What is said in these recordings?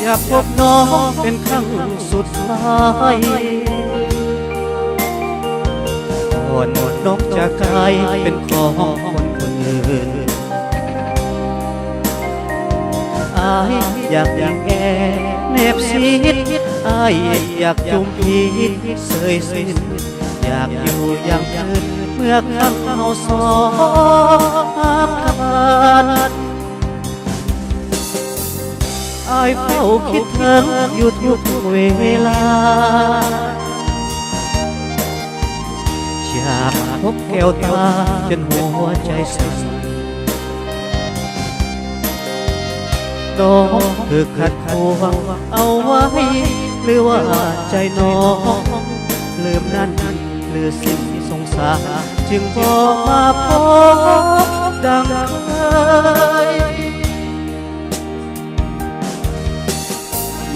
อยากพบน้องเป็นครั้งสุดท้ายก่อนนกจะกลายเป็นของคนอื่นอายอยากอย่างแกเนบชิดอายอยากจุ่มพิษเสยสิ้นอยากอยู่อย่างอื่นเมื่อครั้งเราสองกันอายเฝ้าคิดถึงอยู่ทุกเวลาอยากพบแก้วตาจนหัวใจสั่นน้องคือขัดขวางเอาไว้หรือว่าใจน้องลืมนั่นหรือสิ่งสงสารจึงบอกมาพบดังเคย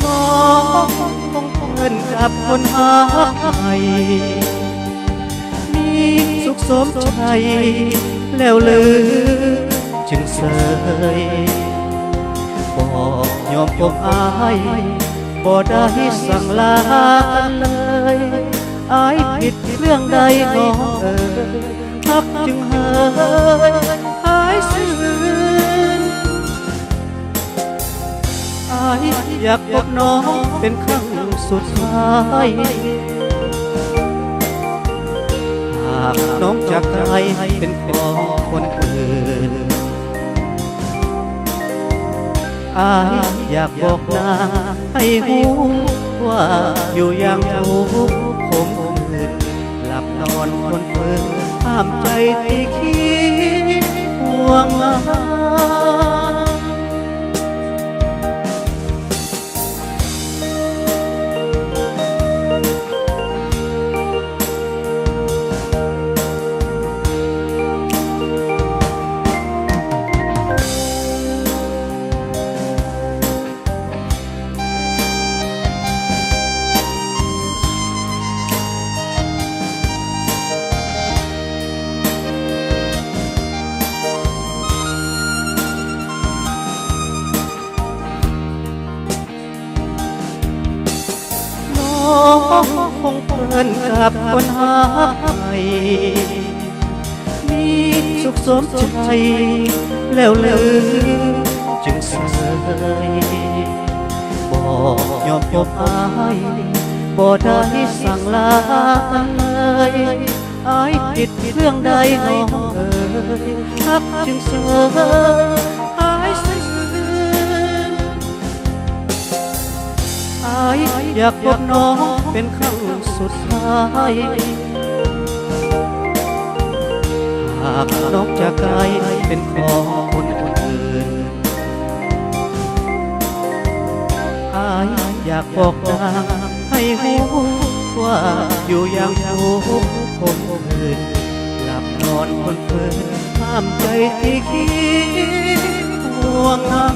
น้องคงเพื่อนกับคนหาใหม่มีสุขสมใจแล้วลือจึงเสยบอกยอมพบอายบ่ได้สั่งลาเลยอายผิดเรื่องใดน้องฮักจึงเฮยหายซื่นอายอยากพบน้องเป็นครั้งสุดท้ายหากน้องจากใครเป็นของคนอื่นอายอยากบอกนางให้รู้ว่าอยู่อย่างทุกข์คมคืนหลับนอนคนเพิ่งห้ามใจที่คิดห่วงมาคงเพื่อนกับคนหาใหม่มีสุขสมใจแล้วลืมจึงเสยบอกยอมพบอายบ่ได้สั่งลาเลยอายผิดเรื่องใดน้องฮักจึงเสยหายซื่นอายอยากพบน้องเป็นครั้งสุดท้ายหากน้องจะกลายเป็นของคนอื่นอายอยากบอกนางให้รู้ว่าอยู่อย่างทุกข์คมคืนหลับนอนคนเพื่อนห้ามใจที่คิดห่วงหา